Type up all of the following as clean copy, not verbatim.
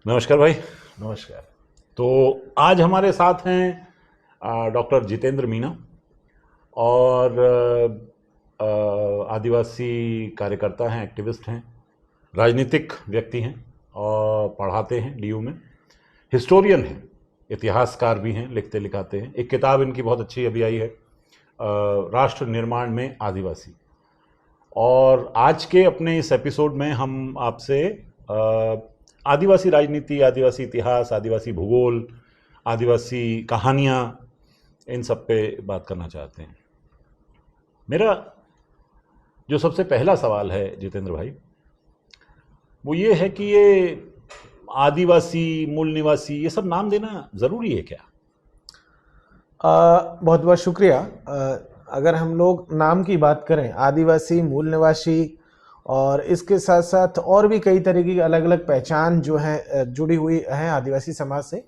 नमस्कार भाई। नमस्कार। तो आज हमारे साथ हैं डॉक्टर जितेंद्र मीना और आदिवासी कार्यकर्ता हैं, एक्टिविस्ट हैं, राजनीतिक व्यक्ति हैं और पढ़ाते हैं डीयू में, हिस्टोरियन हैं, इतिहासकार भी हैं, लिखते लिखाते हैं। एक किताब इनकी बहुत अच्छी अभी आई है, राष्ट्र निर्माण में आदिवासी। और आज के अपने इस एपिसोड में हम आपसे आदिवासी राजनीति, आदिवासी इतिहास, आदिवासी भूगोल, आदिवासी कहानियाँ, इन सब पे बात करना चाहते हैं। मेरा जो सबसे पहला सवाल है जितेंद्र भाई, वो ये है कि ये आदिवासी, मूल निवासी, ये सब नाम देना ज़रूरी है क्या? बहुत बहुत शुक्रिया। अगर हम लोग नाम की बात करें, आदिवासी, मूल निवासी और इसके साथ साथ और भी कई तरीके की अलग अलग पहचान जो है जुड़ी हुई है आदिवासी समाज से,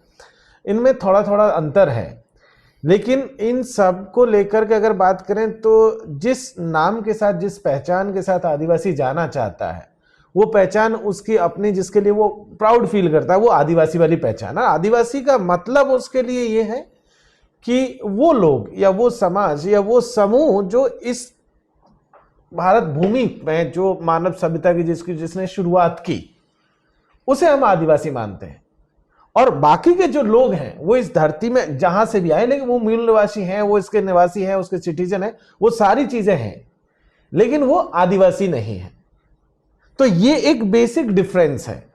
इनमें थोड़ा थोड़ा अंतर है। लेकिन इन सब को लेकर के अगर बात करें तो जिस नाम के साथ, जिस पहचान के साथ आदिवासी जाना चाहता है, वो पहचान उसकी अपनी, जिसके लिए वो प्राउड फील करता है, वो आदिवासी वाली पहचान है। आदिवासी का मतलब उसके लिए ये है कि वो लोग या वो समाज या वो समूह जो इस भारत भूमि में जो मानव सभ्यता की जिसने शुरुआत की, उसे हम आदिवासी मानते हैं। और बाकी के जो लोग हैं वो इस धरती में जहां से भी आए, लेकिन वो मूल निवासी हैं, वो इसके निवासी हैं, उसके सिटीजन हैं, वो सारी चीजें हैं, लेकिन वो आदिवासी नहीं है। तो ये एक बेसिक डिफरेंस है।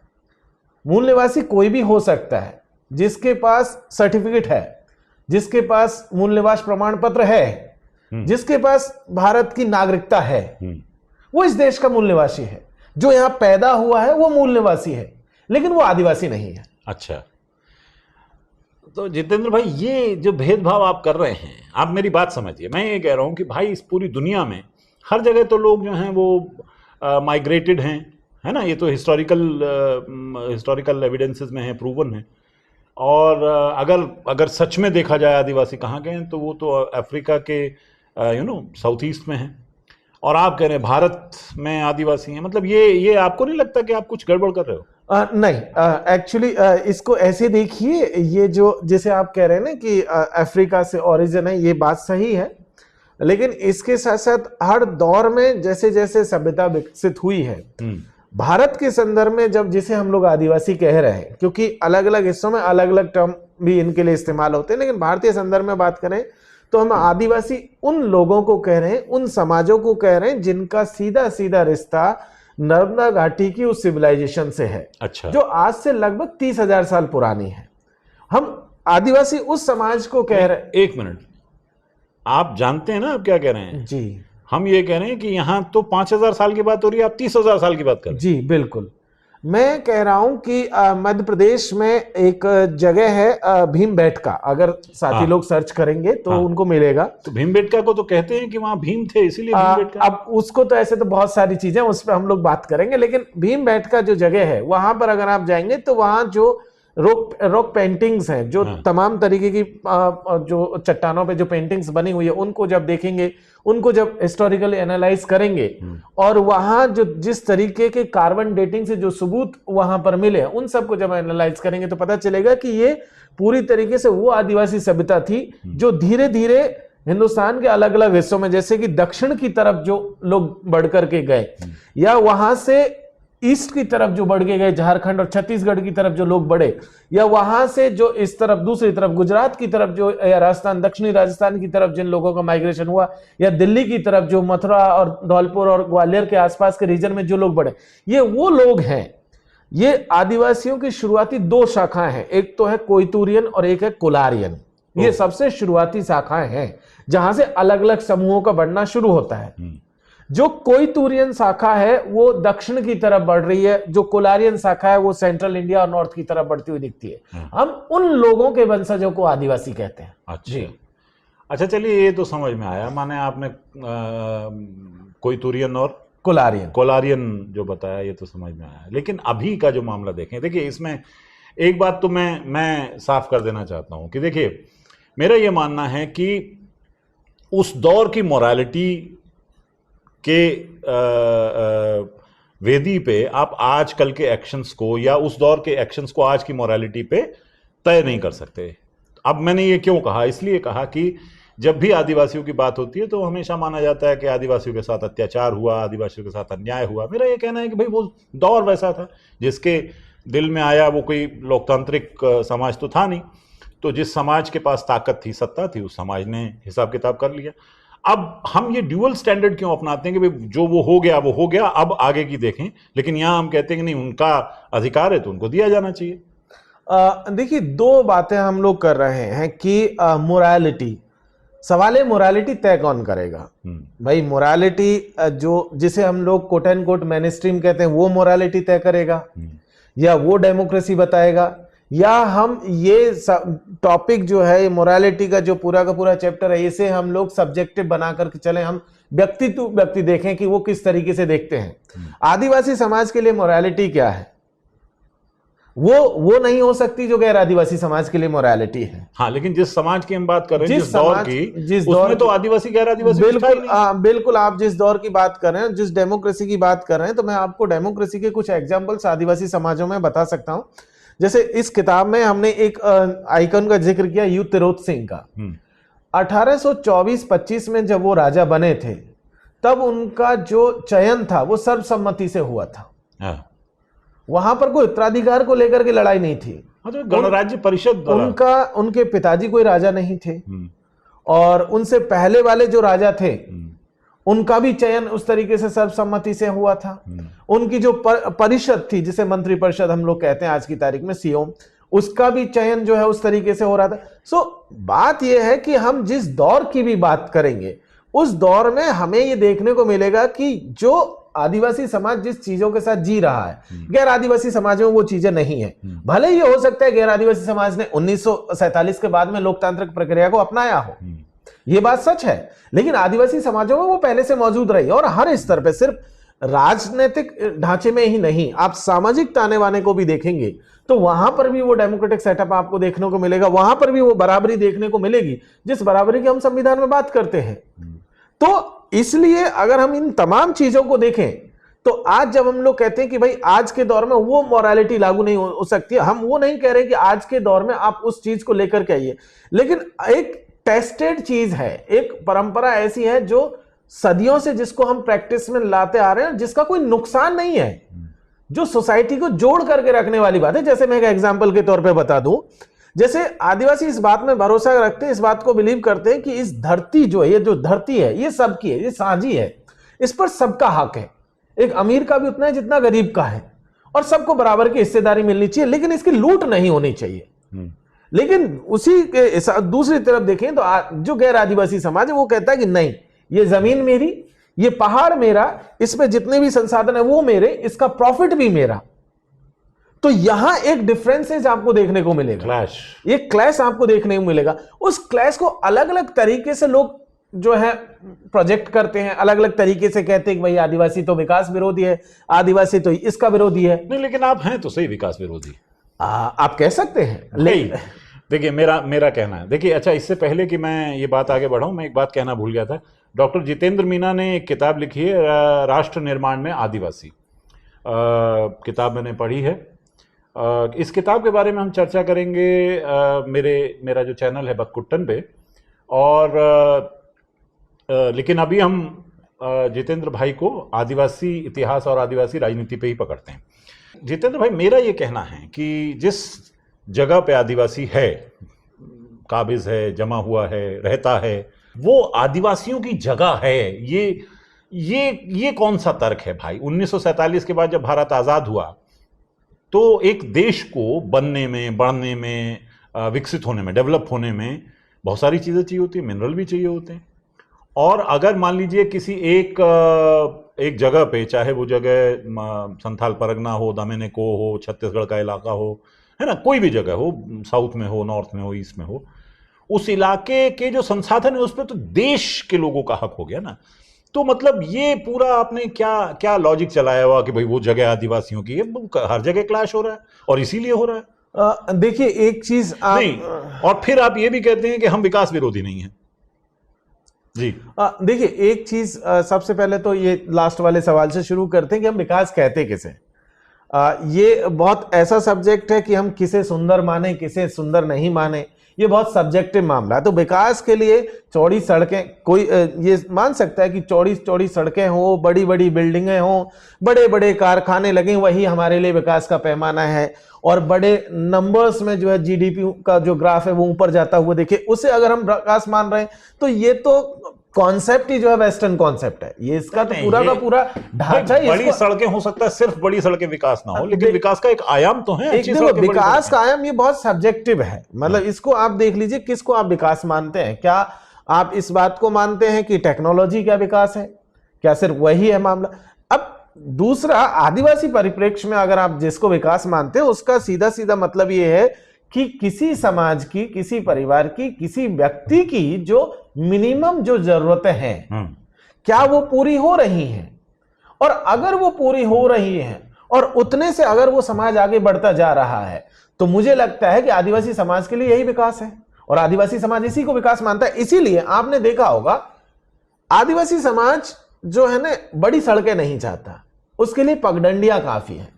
मूल निवासी कोई भी हो सकता है, जिसके पास सर्टिफिकेट है, जिसके पास मूल निवास प्रमाण पत्र है, जिसके पास भारत की नागरिकता है, वो इस देश का मूल निवासी है। जो यहां पैदा हुआ है वो मूल निवासी है, लेकिन वो आदिवासी नहीं है। अच्छा, तो जितेंद्र भाई, ये जो भेदभाव आप कर रहे हैं, आप मेरी बात समझिए। मैं ये कह रहा हूं कि भाई इस पूरी दुनिया में हर जगह तो लोग जो हैं वो माइग्रेटेड हैं, है ना? ये तो हिस्टोरिकल एविडेंसेस में है, प्रूवन है। और अगर सच में देखा जाए आदिवासी कहाँ गए हैं, तो वो तो अफ्रीका के साउथ ईस्ट में है। और आप कह रहे हैं भारत में आदिवासी हैं। मतलब ये आपको नहीं लगता कि आप कुछ गड़बड़ कर रहे हो? नहीं, एक्चुअली इसको ऐसे देखिए, ये जो जैसे आप कह रहे हैं ना कि अफ्रीका से ओरिजिन है, ये बात सही है। लेकिन इसके साथ साथ हर दौर में जैसे जैसे सभ्यता विकसित हुई है, भारत के संदर्भ में जब जिसे हम लोग आदिवासी कह रहे हैं, क्योंकि अलग अलग हिस्सों में अलग अलग टर्म भी इनके लिए इस्तेमाल होते हैं, लेकिन भारतीय संदर्भ में बात करें तो हम आदिवासी उन लोगों को कह रहे हैं, उन समाजों को कह रहे हैं जिनका सीधा सीधा रिश्ता नर्मदा घाटी की उस सिविलाइजेशन से है। अच्छा। जो आज से लगभग 30,000 साल पुरानी है। हम आदिवासी उस समाज को कह रहे हैं। एक मिनट, आप जानते हैं ना आप क्या कह रहे हैं? जी, हम ये कह रहे हैं कि यहाँ तो 5,000 साल की बात हो रही है, आप 30,000 साल की बात कर रहे हैं। जी बिल्कुल। मैं कह रहा हूं कि मध्य प्रदेश में एक जगह है भीमबेटका। अगर साथी लोग सर्च करेंगे तो उनको मिलेगा। तो भीमबेटका को तो कहते हैं कि वहां भीम थे, इसीलिए भीमबेटका। अब उसको तो ऐसे तो बहुत सारी चीजें, उस पर हम लोग बात करेंगे, लेकिन भीमबेटका जो जगह है, वहां पर अगर आप जाएंगे तो वहां जो रॉक पेंटिंग्स हैं, जो तमाम तरीके की जो चट्टानों पे जो पेंटिंग्स बनी हुई है, उनको जब देखेंगे, उनको जब हिस्टोरिकली एनालाइज करेंगे, और वहां जो जिस तरीके के कार्बन डेटिंग से जो सबूत वहां पर मिले, उन सबको जब एनालाइज करेंगे तो पता चलेगा कि ये पूरी तरीके से वो आदिवासी सभ्यता थी जो धीरे धीरे हिंदुस्तान के अलग अलग हिस्सों में, जैसे कि दक्षिण की तरफ जो लोग बढ़ करके गए, या वहां से ईस्ट की तरफ जो बढ़ के गए, झारखंड और छत्तीसगढ़ की तरफ जो लोग बढ़े, या वहां से जो इस तरफ दूसरी तरफ गुजरात की तरफ जो, या राजस्थान, दक्षिणी राजस्थान की तरफ जिन लोगों का माइग्रेशन हुआ, या दिल्ली की तरफ जो मथुरा और धौलपुर और ग्वालियर के आसपास के रीजन में जो लोग बढ़े, ये वो लोग हैं। ये आदिवासियों की शुरुआती दो शाखाएं हैं, एक तो है कोइतूरियन और एक है कोलारियन। ये सबसे शुरुआती शाखाएं हैं जहां से अलग अलग समूहों का बढ़ना शुरू होता है। जो कोइतूरियन शाखा है वो दक्षिण की तरफ बढ़ रही है, जो कोलारियन शाखा है वो सेंट्रल इंडिया और नॉर्थ की तरफ बढ़ती हुई दिखती है। हम उन लोगों के वंशजों को आदिवासी कहते हैं। अच्छा, चलिए, ये तो समझ में आया। माने आपने कोइतूरियन और कोलारियन जो बताया, ये तो समझ में आया। लेकिन अभी का जो मामला देखें, देखिए, इसमें एक बात तो मैं साफ कर देना चाहता हूं कि देखिए, मेरा ये मानना है कि उस दौर की मोरालिटी के वेदी पे आप आजकल के एक्शंस को या उस दौर के एक्शंस को आज की मोरालिटी पे तय नहीं कर सकते। अब मैंने ये क्यों कहा, इसलिए कहा कि जब भी आदिवासियों की बात होती है तो हमेशा माना जाता है कि आदिवासियों के साथ अत्याचार हुआ, आदिवासियों के साथ अन्याय हुआ। मेरा ये कहना है कि भाई वो दौर वैसा था, जिसके दिल में आया, वो कोई लोकतांत्रिक समाज तो था नहीं, तो जिस समाज के पास ताकत थी, सत्ता थी, उस समाज ने हिसाब किताब कर लिया। अब हम ये ड्यूअल स्टैंडर्ड क्यों अपनाते हैं कि भाई जो वो हो गया, अब आगे की देखें, लेकिन यहां हम कहते हैं कि नहीं, उनका अधिकार है तो उनको दिया जाना चाहिए। देखिए, दो बातें हम लोग कर रहे हैं कि मोरालिटी, सवाल है मोरालिटी तय कौन करेगा। भाई मोरालिटी जो जिसे हम लोग quote and quote mainstream कहते हैं, वो मोरालिटी तय करेगा या वो डेमोक्रेसी बताएगा, या हम ये टॉपिक जो है मोरालिटी का जो पूरा का पूरा चैप्टर है, इसे हम लोग सब्जेक्टिव बना करके चले, हम व्यक्ति टू व्यक्ति देखें कि वो किस तरीके से देखते हैं। आदिवासी समाज के लिए मोरालिटी क्या है, वो नहीं हो सकती जो गैर आदिवासी समाज के लिए मोरालिटी है। हाँ, लेकिन जिस समाज की हम बात कर रहे हैं, जिस दौर उसमें तो आदिवासी गैर आदिवासी बिल्कुल आप जिस दौर की बात कर रहे हैं, जिस डेमोक्रेसी की बात कर रहे हैं, तो मैं आपको डेमोक्रेसी के कुछ एग्जांपल्स आदिवासी समाजों में बता सकता हूं। जैसे इस किताब में हमने एक आइकन का जिक्र किया, यू तिरोत सिंह का। 1824-25 में जब वो राजा बने थे, तब उनका जो चयन था वो सर्वसम्मति से हुआ था। वहां पर कोई उत्तराधिकार को लेकर के लड़ाई नहीं थी। गणराज्य परिषद, उनके पिताजी कोई राजा नहीं थे, और उनसे पहले वाले जो राजा थे उनका भी चयन उस तरीके से सर्वसम्मति से हुआ था। उनकी जो परिषद थी, जिसे मंत्री परिषद हम लोग कहते हैं आज की तारीख में, सीओम, उसका भी चयन जो है उस तरीके से हो रहा था। बात यह है कि हम जिस दौर की भी बात करेंगे, उस दौर में हमें यह देखने को मिलेगा कि जो आदिवासी समाज जिस चीजों के साथ जी रहा है, गैर आदिवासी समाज में वो चीजें नहीं है। भले ही हो सकता है गैर आदिवासी समाज ने 1947 के बाद में लोकतांत्रिक प्रक्रिया को अपनाया हो, ये बात सच है, लेकिन आदिवासी समाजों में वो पहले से मौजूद रही, और हर स्तर पे, सिर्फ राजनीतिक ढांचे में ही नहीं, आप सामाजिक ताने बाने को भी देखेंगे तो वहां पर भी वो डेमोक्रेटिक सेटअप आपको देखने को मिलेगा, वहां पर भी वो बराबरी देखने को मिलेगी, जिस बराबरी की हम संविधान में बात करते हैं। तो इसलिए अगर हम इन तमाम चीजों को देखें, तो आज जब हम लोग कहते हैं कि भाई आज के दौर में वो मोरालिटी लागू नहीं हो सकती, हम वो नहीं कह रहे कि आज के दौर में आप उस चीज को लेकर के आइए, लेकिन एक टेस्टेड चीज है, एक परंपरा ऐसी है जो सदियों से जिसको हम प्रैक्टिस में लाते आ रहे हैं, जिसका कोई नुकसान नहीं है, जो सोसाइटी को जोड़ करके रखने वाली बात है। जैसे मैं एक एग्जांपल के तौर पे बता दूं, जैसे आदिवासी इस बात में भरोसा रखते हैं, इस बात को बिलीव करते हैं कि इस धरती जो है, ये जो धरती है, ये सबकी है, ये साझी है, इस पर सबका हक है। एक अमीर का भी उतना है जितना गरीब का है, और सबको बराबर की हिस्सेदारी मिलनी चाहिए, लेकिन इसकी लूट नहीं होनी चाहिए। लेकिन उसी के दूसरी तरफ देखें तो जो गैर आदिवासी समाज है वो कहता है कि नहीं, ये जमीन मेरी, ये पहाड़ मेरा, इसमें जितने भी संसाधन है वो मेरे, इसका प्रॉफिट भी मेरा। तो यहां एक डिफरेंसेस आपको देखने को मिलेगा, क्लैश, ये क्लैश आपको देखने को मिलेगा। उस क्लैश को अलग अलग तरीके से लोग जो है प्रोजेक्ट करते हैं, अलग अलग तरीके से कहते हैं कि भाई आदिवासी तो विकास विरोधी है, आदिवासी तो इसका विरोधी है। नहीं, लेकिन आप हैं तो सही विकास विरोधी, आप कह सकते हैं। लेकिन देखिए, मेरा कहना है, देखिए, अच्छा, इससे पहले कि मैं ये बात आगे बढ़ाऊं, मैं एक बात कहना भूल गया था। डॉक्टर जितेंद्र मीना ने एक किताब लिखी है, राष्ट्र निर्माण में आदिवासी, किताब मैंने पढ़ी है। इस किताब के बारे में हम चर्चा करेंगे मेरा जो चैनल है बककुट्टन पे, और लेकिन अभी हम जितेंद्र भाई को आदिवासी इतिहास और आदिवासी राजनीति पे ही पकड़ते हैं। जितेंद्र भाई, मेरा ये कहना है कि जिस जगह पे आदिवासी है, काबिज है, जमा हुआ है, रहता है, वो आदिवासियों की जगह है, ये कौन सा तर्क है भाई? 1947 के बाद जब भारत आजाद हुआ तो एक देश को बनने में, बढ़ने में, विकसित होने में, डेवलप होने में बहुत सारी चीजें चाहिए होती है, मिनरल भी चाहिए होते हैं। और अगर मान लीजिए किसी एक जगह पे, चाहे वो जगह संथाल परगना हो, दामेनेको हो, छत्तीसगढ़ का इलाका हो, है ना, कोई भी जगह हो, साउथ में हो, नॉर्थ में हो, ईस्ट में हो, उस इलाके के जो संसाधन है उस पर तो देश के लोगों का हक हो गया ना। तो मतलब ये पूरा आपने क्या लॉजिक चलाया हुआ कि भाई वो जगह आदिवासियों की है, हर जगह क्लैश हो रहा है और इसीलिए हो रहा है। देखिए, एक चीज नहीं, और फिर आप ये भी कहते हैं कि हम विकास विरोधी नहीं है। जी। देखिए, एक चीज सबसे पहले तो ये लास्ट वाले सवाल से शुरू करते हैं कि हम विकास कहते किसे। ये बहुत ऐसा सब्जेक्ट है कि हम किसे सुंदर माने, किसे सुंदर नहीं माने, ये बहुत सब्जेक्टिव मामला है। तो विकास के लिए चौड़ी सड़कें, कोई ये मान सकता है कि चौड़ी चौड़ी सड़कें हो, बड़ी बड़ी बिल्डिंगें हो, बड़े बड़े कारखाने लगे, वही हमारे लिए विकास का पैमाना है। और बड़े नंबर्स में जो है जीडीपी का जो ग्राफ है वो ऊपर जाता हुआ देखिए, उसे अगर हम विकास मान रहे हैं तो ये तो कॉन्सेप्ट ही जो है वेस्टर्न कॉन्सेप्ट है। ये इसका तो पूरा का पूरा ढांचा ही। बड़ी सड़कें हो सकता है, सिर्फ बड़ी सड़कें विकास ना हो, लेकिन विकास का एक आयाम तो है। एक देखो, विकास का आयाम ये बहुत सब्जेक्टिव है। मतलब इसको आप देख लीजिए, किसको आप विकास मानते हैं। क्या आप इस बात को मानते हैं कि टेक्नोलॉजी का विकास है? क्या सिर्फ वही है मामला? अब दूसरा, आदिवासी परिप्रेक्ष्य में अगर आप जिसको विकास मानते हैं, उसका सीधा सीधा मतलब ये है कि किसी समाज की, किसी परिवार की, किसी व्यक्ति की जो मिनिमम जो जरूरतें हैं, क्या वो पूरी हो रही हैं? और अगर वो पूरी हो रही हैं और उतने से अगर वो समाज आगे बढ़ता जा रहा है, तो मुझे लगता है कि आदिवासी समाज के लिए यही विकास है। और आदिवासी समाज इसी को विकास मानता है। इसीलिए आपने देखा होगा, आदिवासी समाज जो है ना, बड़ी सड़कें नहीं चाहता, उसके लिए पगडंडियां काफी है,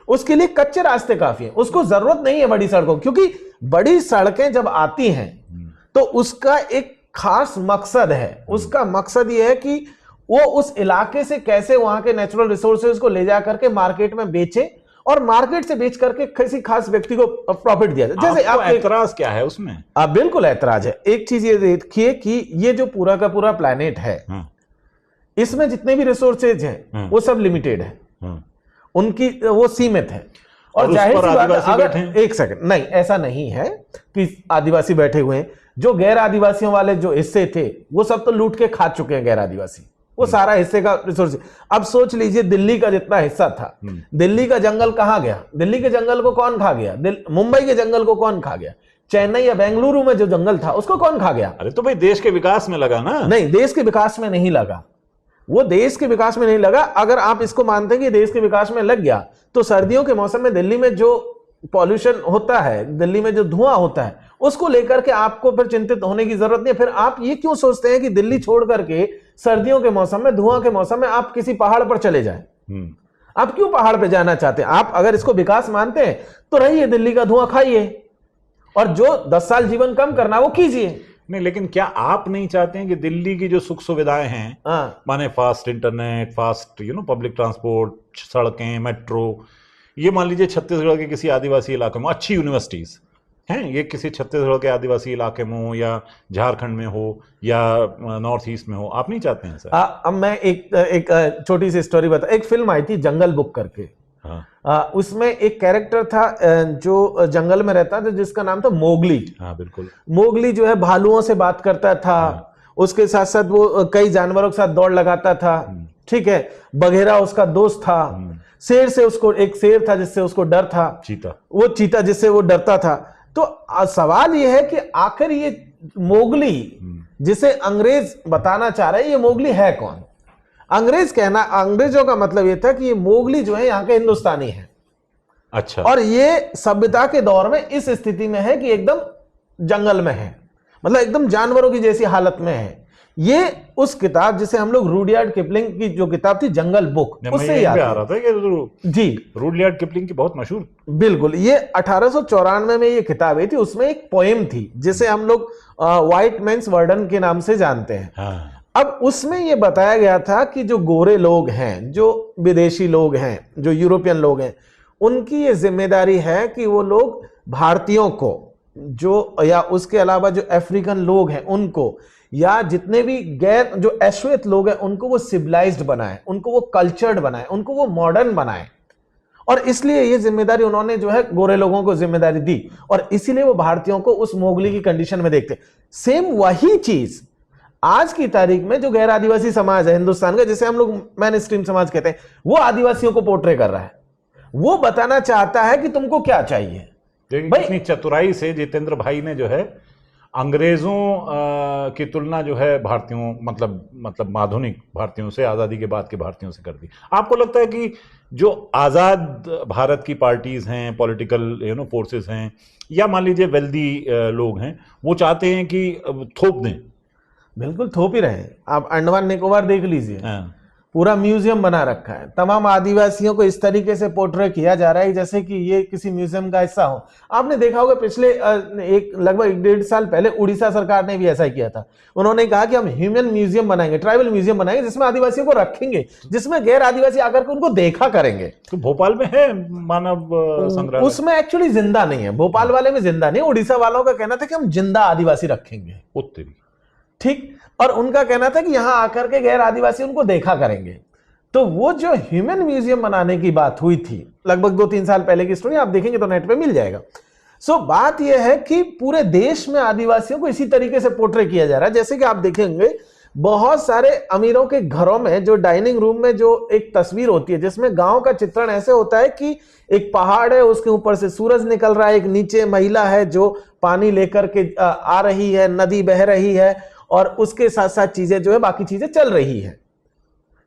उसके लिए कच्चे रास्ते काफी हैं, उसको जरूरत नहीं है बड़ी सड़कों, क्योंकि बड़ी सड़कें जब आती हैं तो उसका एक खास मकसद है। उसका मकसद यह है कि वो उस इलाके से कैसे वहां के नेचुरल रिसोर्सेज को ले जा करके मार्केट में बेचे, और मार्केट से बेच करके किसी खास व्यक्ति को प्रॉफिट दिया जाए। जैसे आप एतराज क्या है उसमें? बिल्कुल एतराज है। एक चीज ये देखिए कि ये जो पूरा का पूरा प्लैनेट है, इसमें जितने भी रिसोर्सेज हैं वो सब लिमिटेड है, उनकी वो सीमित है। और जाहिर सी बात है, अगर एक सेकंड, नहीं ऐसा नहीं है कि आदिवासी बैठे हुए हैं। जो गैर आदिवासियों वाले जो हिस्से थे वो सब तो लूट के खा चुके हैं गैर आदिवासी, वो सारा हिस्से का रिसोर्स। अब सोच लीजिए, दिल्ली का जितना हिस्सा था, दिल्ली का जंगल कहां गया? दिल्ली के जंगल को कौन खा गया? मुंबई के जंगल को कौन खा गया? चेन्नई या बेंगलुरु में जो जंगल था उसको कौन खा गया? अरे तो भाई देश के विकास में लगा ना। नहीं, देश के विकास में नहीं लगा, वो देश के विकास में नहीं लगा। अगर आप इसको मानते हैं कि देश के विकास में लग गया, तो सर्दियों के मौसम में दिल्ली में जो पॉल्यूशन होता है, दिल्ली में जो धुआं होता है, उसको लेकर के आपको फिर चिंतित होने की जरूरत नहीं है। फिर आप ये क्यों सोचते हैं कि दिल्ली छोड़ करके सर्दियों के मौसम में, धुआं के मौसम में आप किसी पहाड़ पर चले जाएं? आप क्यों पहाड़ पे जाना चाहते हैं? आप अगर इसको विकास मानते हैं तो रहिए, दिल्ली का धुआं खाइए, और जो 10 साल जीवन कम करना वो कीजिए। नहीं, लेकिन क्या आप नहीं चाहते हैं कि दिल्ली की जो सुख सुविधाएं हैं, माने fast internet, fast public transport, सड़कें, मेट्रो, ये मान लीजिए छत्तीसगढ़ के किसी आदिवासी इलाके में अच्छी यूनिवर्सिटीज हैं, ये किसी छत्तीसगढ़ के आदिवासी इलाके में हो या झारखंड में हो या नॉर्थ ईस्ट में हो, आप नहीं चाहते हैं सर? अब मैं एक छोटी सी स्टोरी बता। एक फिल्म आई थी जंगल बुक करके, उसमें एक कैरेक्टर था जो जंगल में रहता था, जिसका नाम था मोगली। हाँ बिल्कुल। मोगली जो है भालुओं से बात करता था, उसके साथ साथ वो कई जानवरों के साथ दौड़ लगाता था, ठीक है। बघेरा उसका दोस्त था, शेर से उसको, एक शेर था जिससे उसको डर था, चीता, वो चीता जिससे वो डरता था। तो सवाल ये है कि आखिर ये मोगली जिसे अंग्रेज बताना चाह रहे हैं, ये मोगली है कौन? अंग्रेजों का मतलब ये था कि ये मोगली जो है यहाँ के हिंदुस्तानी है। अच्छा। और ये सभ्यता के दौर में इस स्थिति में है कि एकदम जंगल में है, मतलब एकदम जानवरों की जैसी हालत में है। ये उस किताब जिसे हम लोग रुडयार्ड किपलिंग की जो किताब थी जंगल बुक, उससे याद आ रहा था कि जी रुडयार्ड किपलिंग की बहुत मशहूर, बिल्कुल। ये 1894 में ये किताब आई थी। उसमें एक पोएम थी जिसे हम लोग व्हाइट मैन्स वर्डन के नाम से जानते हैं। हाँ। अब उसमें ये बताया गया था कि जो गोरे लोग हैं, जो विदेशी लोग हैं, जो यूरोपियन लोग हैं, उनकी ये जिम्मेदारी है कि वो लोग भारतीयों को, जो या उसके अलावा जो अफ्रीकन लोग हैं उनको, या जितने भी गैर जो अश्वेत लोग हैं उनको वो सिविलाइज्ड बनाए, उनको वो कल्चर्ड बनाए, उनको वो मॉडर्न बनाए। और इसलिए ये जिम्मेदारी उन्होंने जो है गोरे लोगों को जिम्मेदारी दी, और इसीलिए वो भारतीयों को उस मोगली की कंडीशन में देखते। सेम वही चीज आज की तारीख में जो गैर आदिवासी समाज है हिंदुस्तान का, जिसे हम लोग मेन स्ट्रीम समाज कहते हैं, वो आदिवासियों को पोर्ट्रे कर रहा है। वो बताना चाहता है कि तुमको क्या चाहिए। इतनी चतुराई से जितेंद्र भाई ने जो है अंग्रेजों की तुलना जो है भारतीयों, मतलब आधुनिक भारतीयों से, आजादी के बाद के भारतीयों से कर दी। आपको लगता है कि जो आजाद भारत की पार्टीज हैं, पॉलिटिकल फोर्सेस हैं, या मान लीजिए वेल्दी लोग हैं, वो चाहते हैं कि थोप दें? बिल्कुल थोप ही रहे हैं। आप अंडमान निकोबार देख लीजिए, हाँ। पूरा म्यूजियम बना रखा है, तमाम आदिवासियों को इस तरीके से पोर्ट्रे किया जा रहा है जैसे कि ये किसी म्यूजियम का हिस्सा हो। आपने देखा होगा पिछले लगभग 1-1.5 साल पहले उड़ीसा सरकार ने भी ऐसा ही किया था। उन्होंने कहा कि हम ह्यूमन म्यूजियम बनाएंगे, ट्राइबल म्यूजियम बनाएंगे, जिसमें आदिवासियों को रखेंगे, जिसमें गैर आदिवासी आकर के उनको देखा करेंगे। तो भोपाल में है मानव संग्रहालय? उसमें एक्चुअली जिंदा नहीं है, भोपाल वाले में जिंदा नहीं। उड़ीसा वालों का कहना था कि हम जिंदा आदिवासी रखेंगे, उत्तरी, ठीक। और उनका कहना था कि यहां आकर के गैर आदिवासी उनको देखा करेंगे। तो वो जो ह्यूमन म्यूजियम बनाने की बात हुई थी, लगभग 2-3 साल पहले की स्टोरी, आप देखेंगे तो नेट पे मिल जाएगा। सो बात यह है कि पूरे देश में आदिवासियों को इसी तरीके से पोर्ट्रे किया जा रहा है। जैसे कि आप देखेंगे बहुत सारे अमीरों के घरों में जो डाइनिंग रूम में जो एक तस्वीर होती है जिसमें गांव का चित्रण ऐसे होता है कि एक पहाड़ है, उसके ऊपर से सूरज निकल रहा है, एक नीचे महिला है जो पानी लेकर के आ रही है, नदी बह रही है, और उसके साथ साथ चीजें जो है बाकी चीजें चल रही है।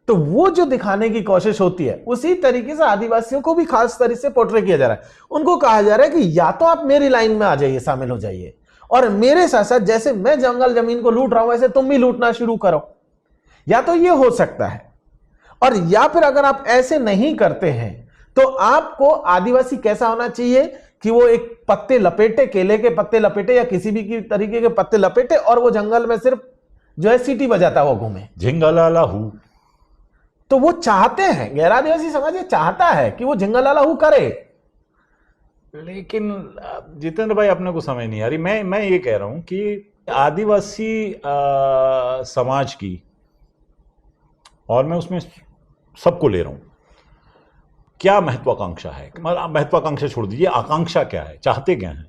तो वो जो दिखाने की कोशिश होती है उसी तरीके से आदिवासियों को भी खास तरीके से पोर्ट्रे किया जा रहा है। उनको कहा जा रहा है कि या तो आप मेरी लाइन में आ जाइए, शामिल हो जाइए, और मेरे साथ साथ जैसे मैं जंगल जमीन को लूट रहा हूं वैसे तुम भी लूटना शुरू करो। या तो ये हो सकता है, और या फिर अगर आप ऐसे नहीं करते हैं तो आपको आदिवासी कैसा होना चाहिए कि वो एक पत्ते लपेटे, केले के पत्ते लपेटे या किसी भी तरीके के पत्ते लपेटे, और वो जंगल में सिर्फ जो है सीटी बजाता हुआ घूमे, झिंगलाला हूँ। तो वो चाहते हैं, गैर आदिवासी समाज ये चाहता है कि वो झिंगलाला हूँ करे। लेकिन जितेंद्र भाई, अपने को समझ नहीं आ रही। मैं ये कह रहा हूं कि आदिवासी समाज की, और मैं उसमें सबको ले रहा हूं, क्या महत्वाकांक्षा है? महत्वाकांक्षा छोड़ दीजिए, आकांक्षा क्या है, चाहते क्या है?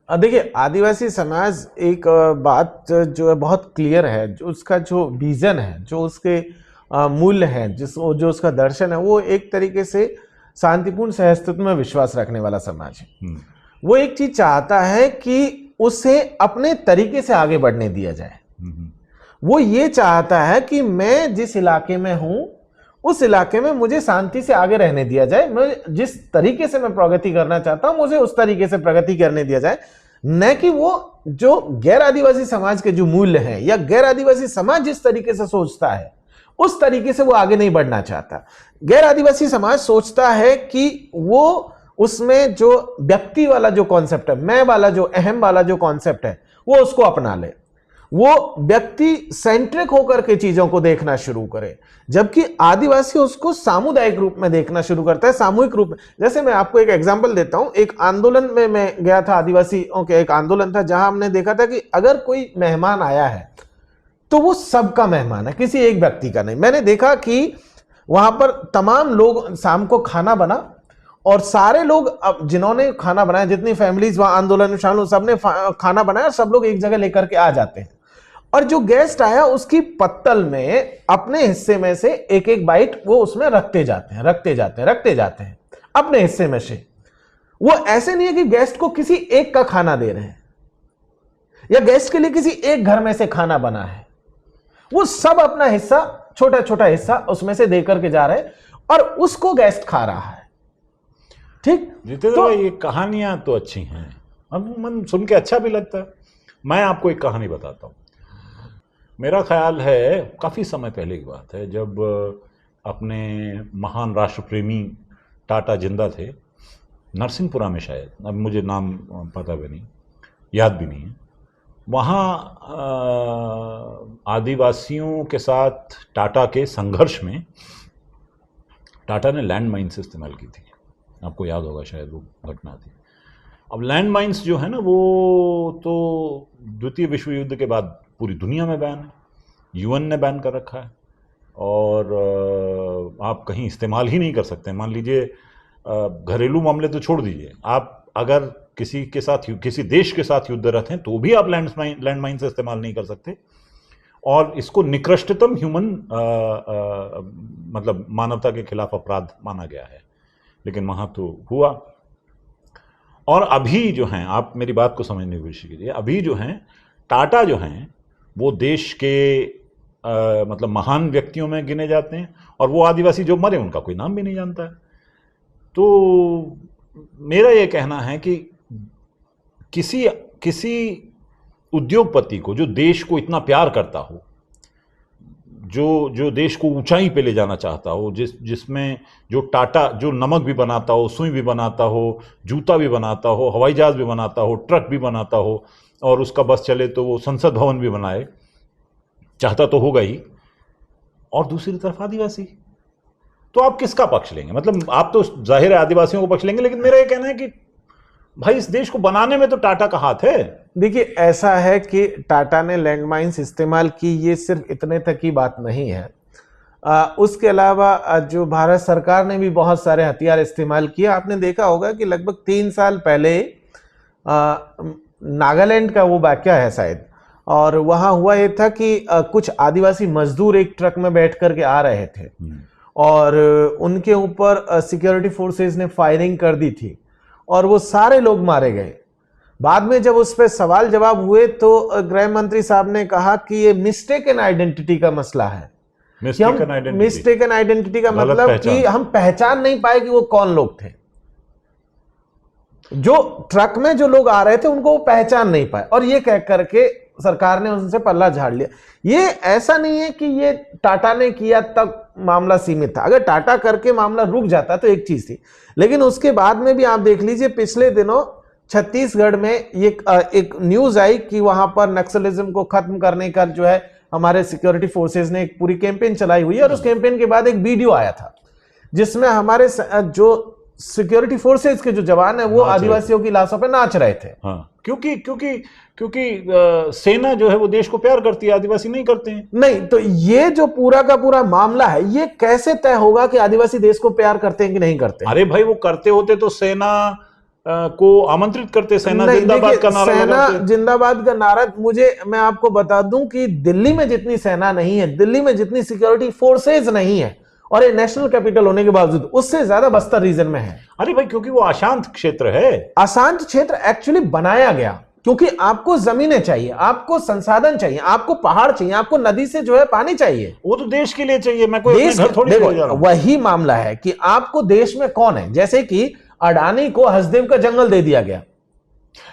देखिए, आदिवासी समाज एक बात जो है बहुत क्लियर है, जो उसका जो विजन है, जो उसके मूल्य है, जो उसका दर्शन है, वो एक तरीके से शांतिपूर्ण सहअस्तित्व में विश्वास रखने वाला समाज है। वो एक चीज चाहता है कि उसे अपने तरीके से आगे बढ़ने दिया जाए। वो ये चाहता है कि मैं जिस इलाके में हूं उस इलाके में मुझे शांति से आगे रहने दिया जाए, मैं जिस तरीके से मैं प्रगति करना चाहता हूं मुझे उस तरीके से प्रगति करने दिया जाए, न कि वो जो गैर आदिवासी समाज के जो मूल्य हैं या गैर आदिवासी समाज जिस तरीके से सोचता है उस तरीके से वो आगे नहीं बढ़ना चाहता। गैर आदिवासी समाज सोचता है कि वो उसमें जो व्यक्ति वाला जो कॉन्सेप्ट है, मैं वाला जो अहम वाला जो कॉन्सेप्ट है, वो उसको अपना ले, वो व्यक्ति सेंट्रिक होकर के चीजों को देखना शुरू करे, जबकि आदिवासी उसको सामुदायिक रूप में देखना शुरू करता है, सामूहिक रूप में। जैसे मैं आपको एक एग्जांपल देता हूं, एक आंदोलन में मैं गया था, आदिवासियों के एक आंदोलन था जहां हमने देखा था कि अगर कोई मेहमान आया है तो वो सबका मेहमान है, किसी एक व्यक्ति का नहीं। मैंने देखा कि वहां पर तमाम लोग, शाम को खाना बना और सारे लोग, अब जिन्होंने खाना बनाया, जितनी फैमिलीज वहां आंदोलन में शामिल, सबने खाना बनाया, सब लोग एक जगह लेकर के आ जाते हैं, और जो गेस्ट आया उसकी पत्तल में अपने हिस्से में से एक एक बाइट वो उसमें रखते जाते हैं अपने हिस्से में से। वो ऐसे नहीं है कि गेस्ट को किसी एक का खाना दे रहे हैं या गेस्ट के लिए किसी एक घर में से खाना बना है, वो सब अपना हिस्सा, छोटा छोटा हिस्सा उसमें से देकर के जा रहे हैं और उसको गेस्ट खा रहा है। ठीक, तो ये कहानियां तो अच्छी हैं, मन सुन के अच्छा भी लगता है। मैं आपको एक कहानी बताता हूं। मेरा ख्याल है काफी समय पहले की बात है, जब अपने महान राष्ट्रप्रेमी टाटा जिंदा थे, नरसिंहपुरा में शायद, अब मुझे नाम पता भी नहीं, याद भी नहीं है, वहाँ आदिवासियों के साथ टाटा के संघर्ष में टाटा ने लैंड माइन्स इस्तेमाल की थी। आपको याद होगा शायद वो घटना थी। अब लैंड माइन्स जो है ना, वो तो द्वितीय विश्व युद्ध के बाद पूरी दुनिया में बैन है, यूएन ने बैन कर रखा है, और आप कहीं इस्तेमाल ही नहीं कर सकते। मान लीजिए घरेलू मामले तो छोड़ दीजिए, आप अगर किसी के साथ, किसी देश के साथ युद्धरत हैं तो भी आप लैंड माइन से इस्तेमाल नहीं कर सकते, और इसको निकृष्टतम ह्यूमन मतलब मानवता के खिलाफ अपराध माना गया है। लेकिन वहाँ तो हुआ। और अभी जो हैं, आप मेरी बात को समझने की कोशिश कीजिए, अभी जो हैं टाटा जो हैं वो देश के मतलब महान व्यक्तियों में गिने जाते हैं, और वो आदिवासी जो मरे उनका कोई नाम भी नहीं जानता है। तो मेरा ये कहना है कि किसी उद्योगपति को, जो देश को इतना प्यार करता हो, जो देश को ऊंचाई पे ले जाना चाहता हो, जिसमें जो टाटा जो नमक भी बनाता हो, सुई भी बनाता हो, जूता भी बनाता हो, हवाई जहाज भी बनाता हो, ट्रक भी बनाता हो, और उसका बस चले तो वो संसद भवन भी बनाए, चाहता तो होगा ही, और दूसरी तरफ आदिवासी, तो आप किसका पक्ष लेंगे? मतलब आप तो जाहिर है आदिवासियों को पक्ष लेंगे, लेकिन मेरा ये कहना है कि भाई इस देश को बनाने में तो टाटा का हाथ है। देखिए, ऐसा है कि टाटा ने लैंडमाइंस इस्तेमाल की, ये सिर्फ इतने तक की बात नहीं है। उसके अलावा जो भारत सरकार ने भी बहुत सारे हथियार इस्तेमाल किए। आपने देखा होगा कि लगभग 3 साल पहले नागालैंड का वो वाकया है शायद, और वहां हुआ ये था कि कुछ आदिवासी मजदूर एक ट्रक में बैठ करके आ रहे थे और उनके ऊपर सिक्योरिटी फोर्सेस ने फायरिंग कर दी थी और वो सारे लोग मारे गए। बाद में जब उस पर सवाल जवाब हुए तो गृह मंत्री साहब ने कहा कि ये मिस्टेकन आइडेंटिटी का मसला है। मिस्टेकन आइडेंटिटी का मतलब कि हम पहचान नहीं पाए कि वो कौन लोग थे। जो ट्रक में जो लोग आ रहे थे उनको वो पहचान नहीं पाए, और ये कह करके सरकार ने उनसे पल्ला झाड़ लिया। ये ऐसा नहीं है कि ये टाटा ने किया तब मामला सीमित था। अगर टाटा करके मामला रुक जाता तो एक चीज थी, लेकिन उसके बाद में भी आप देख लीजिए, पिछले दिनों छत्तीसगढ़ में ये एक न्यूज आई कि वहां पर नक्सलिज्म को खत्म करने का जो है हमारे सिक्योरिटी फोर्सेस ने एक पूरी कैंपेन चलाई हुई है, और उस कैंपेन के बाद एक वीडियो आया था जिसमें हमारे जो सिक्योरिटी फोर्सेस के जो जवान है वो आदिवासियों की लाशों पे नाच रहे थे। हाँ, क्योंकि सेना जो है वो देश को प्यार करती है, आदिवासी नहीं करते हैं। नहीं, तो ये जो पूरा का पूरा मामला है, ये कैसे तय होगा कि आदिवासी देश को प्यार करते हैं कि नहीं करते हैं? अरे भाई, वो करते होते तो सेना को आमंत्रित करते, सेना जिंदाबाद का नारा सेना जिंदाबाद का नारा। मैं आपको बता दूं कि दिल्ली में जितनी सेना नहीं है, दिल्ली में जितनी सिक्योरिटी फोर्सेज नहीं है, और ये नेशनल कैपिटल होने के बावजूद, उससे ज्यादा बस्तर रीजन में है। अरे भाई, क्योंकि वो अशांत क्षेत्र है। अशांत क्षेत्र एक्चुअली बनाया गया क्योंकि आपको जमीनें चाहिए, आपको संसाधन चाहिए, आपको पहाड़ चाहिए, आपको नदी से जो है पानी चाहिए। वो तो देश के लिए चाहिए, मैं कोई घर थोड़ी ले जा रहा हूं। वही मामला है कि आपको देश में कौन है। जैसे कि अडानी को हसदेव का जंगल दे दिया गया।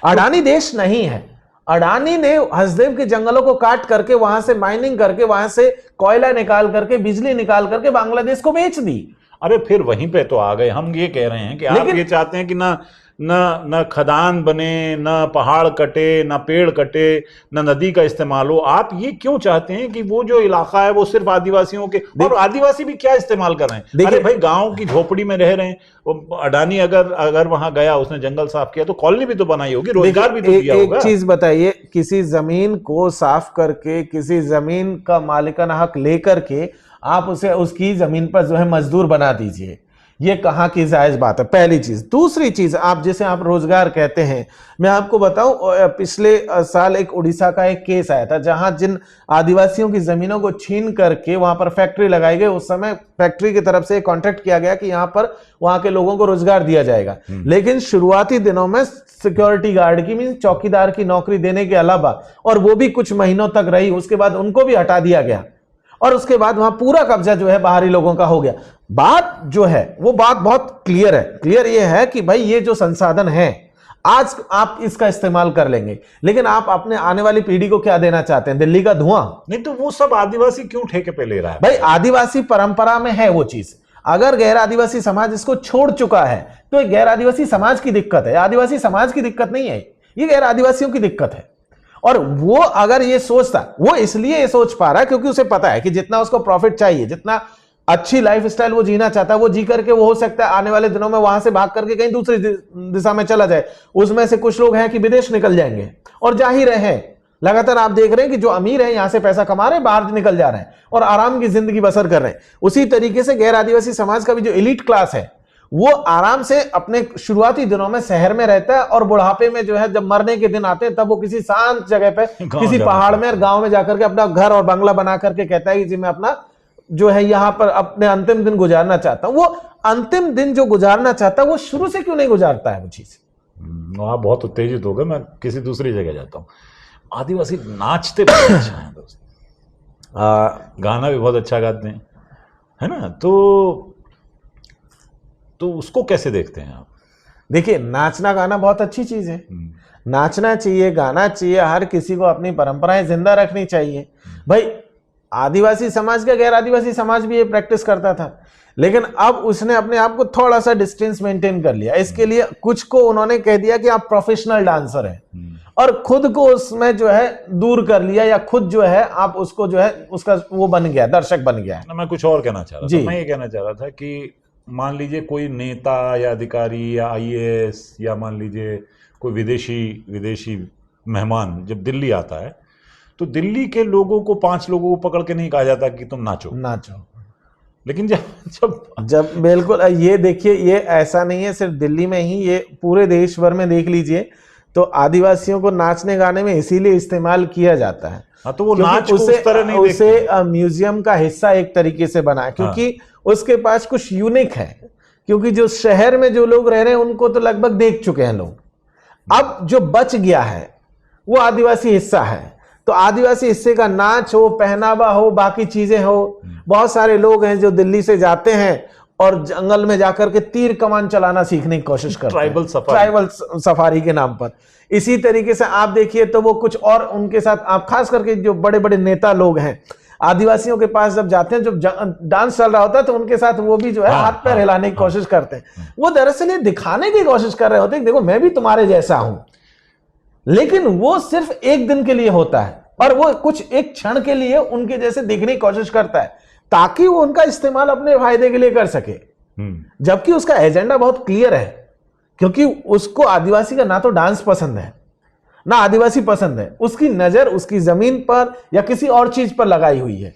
अडानी देश नहीं है। अडानी ने हसदेव के जंगलों को काट करके, वहां से माइनिंग करके, वहां से कोयला निकाल करके, बिजली निकाल करके बांग्लादेश को बेच दी। अरे फिर वहीं पे तो आ गए। हम ये कह रहे हैं कि आप ये चाहते हैं कि ना खदान बने, ना पहाड़ कटे, ना पेड़ कटे, ना नदी का इस्तेमाल हो। आप ये क्यों चाहते हैं कि वो जो इलाका है वो सिर्फ आदिवासियों के, और आदिवासी भी क्या इस्तेमाल कर रहे हैं? अरे भाई, गांव की झोपड़ी में रह रहे हैं। अडानी अगर वहां गया, उसने जंगल साफ किया तो कॉलोनी भी तो बनाई होगी, रोजगार भी तो दिया होगा। एक चीज बताइए, किसी जमीन को साफ करके, किसी जमीन का मालिकाना हक लेकर के आप उसे उसकी जमीन पर जो है मजदूर बना दीजिए, ये कहां की जायज बात है? पहली चीज। दूसरी चीज, आप जिसे आप रोजगार कहते हैं, मैं आपको बताऊं, पिछले साल एक उड़ीसा का एक केस आया था जहां जिन आदिवासियों की जमीनों को छीन करके वहां पर फैक्ट्री लगाई गई। उस समय फैक्ट्री की तरफ से कॉन्ट्रैक्ट किया गया कि यहां पर वहां के लोगों को रोजगार दिया जाएगा, लेकिन शुरुआती दिनों में सिक्योरिटी गार्ड की, मीन चौकीदार की नौकरी देने के अलावा, और वो भी कुछ महीनों तक रही, उसके बाद उनको भी हटा दिया गया, और उसके बाद वहां पूरा कब्जा जो है बाहरी लोगों का हो गया। बात जो है वो बात बहुत क्लियर है। क्लियर ये है कि भाई ये जो संसाधन है, आज आप इसका इस्तेमाल कर लेंगे, लेकिन आप अपने आने वाली पीढ़ी को क्या देना चाहते हैं? दिल्ली का धुआं? नहीं तो वो सब आदिवासी क्यों ठेके पे ले रहा है? भाई, आदिवासी परंपरा में है वो चीज। अगर गैर आदिवासी समाज इसको छोड़ चुका है तो ये गैर आदिवासी समाज की दिक्कत है, आदिवासी समाज की दिक्कत नहीं है, ये गैर आदिवासियों की दिक्कत है। और वो अगर ये सोचता, वो इसलिए ये सोच पा रहा है क्योंकि उसे पता है कि जितना उसको प्रॉफिट चाहिए, जितना अच्छी लाइफस्टाइल वो जीना चाहता है, वो जी करके वो हो सकता है आने वाले दिनों में वहां से भाग करके कहीं दूसरी दिशा में चला जाए। उसमें से कुछ लोग हैं कि विदेश निकल जाएंगे, और जा ही रहे हैं। लगातार आप देख रहे हैं कि जो अमीर हैं यहां से पैसा कमा रहे हैं, बाहर निकल जा रहे हैं और आराम की जिंदगी बसर कर रहे हैं। उसी तरीके से गैर आदिवासी समाज का भी जो एलीट क्लास है, वो आराम से अपने शुरुआती दिनों में शहर में रहता है, और बुढ़ापे में जो है जब मरने के दिन आते हैं तब वो किसी शांत जगह पे, किसी पहाड़ में और गांव में जाकर के अपना घर और बंगला बना करके कहता है कि जी मैं अपना जो है यहां पर अपने अंतिम दिन गुजारना चाहता हूं। वो अंतिम दिन जो गुजारना चाहता है वो शुरू से क्यों नहीं गुजारता है वो चीज? आप बहुत उत्तेजित हो गए, मैं किसी दूसरी जगह जाता हूं। आदिवासी नाचते बहुत अच्छा है दोस्त, गाना भी बहुत अच्छा गाते हैं, है ना? तो उसको कैसे देखते हैं आप? देखिए, नाचना गाना बहुत अच्छी चीज है। नाचना चाहिए, गाना चाहिए, हर किसी को अपनी परंपराएं जिंदा रखनी चाहिए। भाई आदिवासी समाज का गैर आदिवासी समाज भी ये प्रैक्टिस करता था, लेकिन अब उसने अपने आप को थोड़ा सा डिस्टेंस मेंटेन कर लिया। इसके लिए कुछ को उन्होंने कह दिया कि आप प्रोफेशनल डांसर हैं, और खुद को उसमें जो है दूर कर लिया, या खुद जो है आप उसको जो है उसका वो बन गया, दर्शक बन गया है। मैं कुछ और कहना चाह रहा था। मैं ये कहना चाह रहा था कि मान लीजिए कोई नेता या अधिकारी या आईएएस या मान लीजिए कोई विदेशी मेहमान जब दिल्ली आता है, तो दिल्ली के लोगों को 5 लोगों को पकड़ के नहीं कहा जाता कि तुम नाचो। लेकिन जब बिल्कुल, ये देखिए, ये ऐसा नहीं है सिर्फ दिल्ली में ही, ये पूरे देश भर में देख लीजिए, तो आदिवासियों को नाचने गाने में इसीलिए इस्तेमाल किया जाता है। हाँ, तो वो नाच को उस तरह नहीं उसे म्यूजियम का हिस्सा एक तरीके से बना है, क्योंकि उसके पास कुछ यूनिक है। क्योंकि जो शहर में जो लोग रह रहे हैं उनको तो लगभग देख चुके हैं लोग, अब जो बच गया है वो आदिवासी हिस्सा है। तो आदिवासी हिस्से का नाच हो, पहनावा हो, बाकी चीजें हो। बहुत सारे लोग हैं जो दिल्ली से जाते हैं और जंगल में जाकर के तीर कमान चलाना सीखने की कोशिश करते हैं, ट्राइबल सफारी के नाम पर। इसी तरीके से आप देखिए तो वो कुछ और उनके साथ, आप खास करके जो बड़े बड़े नेता लोग हैं आदिवासियों के पास जब जाते हैं, जब डांस चल रहा होता है तो उनके साथ वो भी जो है हाथ पैर हिलाने की कोशिश करते हैं। वो दरअसल ये दिखाने की कोशिश कर रहे होते हैं, देखो मैं भी तुम्हारे जैसा हूं। लेकिन वो सिर्फ एक दिन के लिए होता है, और वो कुछ एक क्षण के लिए उनके जैसे दिखने की कोशिश करता है, ताकि वो उनका इस्तेमाल अपने फायदे के लिए कर सके। जबकि उसका एजेंडा बहुत क्लियर है, क्योंकि उसको आदिवासी का ना तो डांस पसंद है ना आदिवासी पसंद है, उसकी नजर उसकी जमीन पर या किसी और चीज पर लगाई हुई है।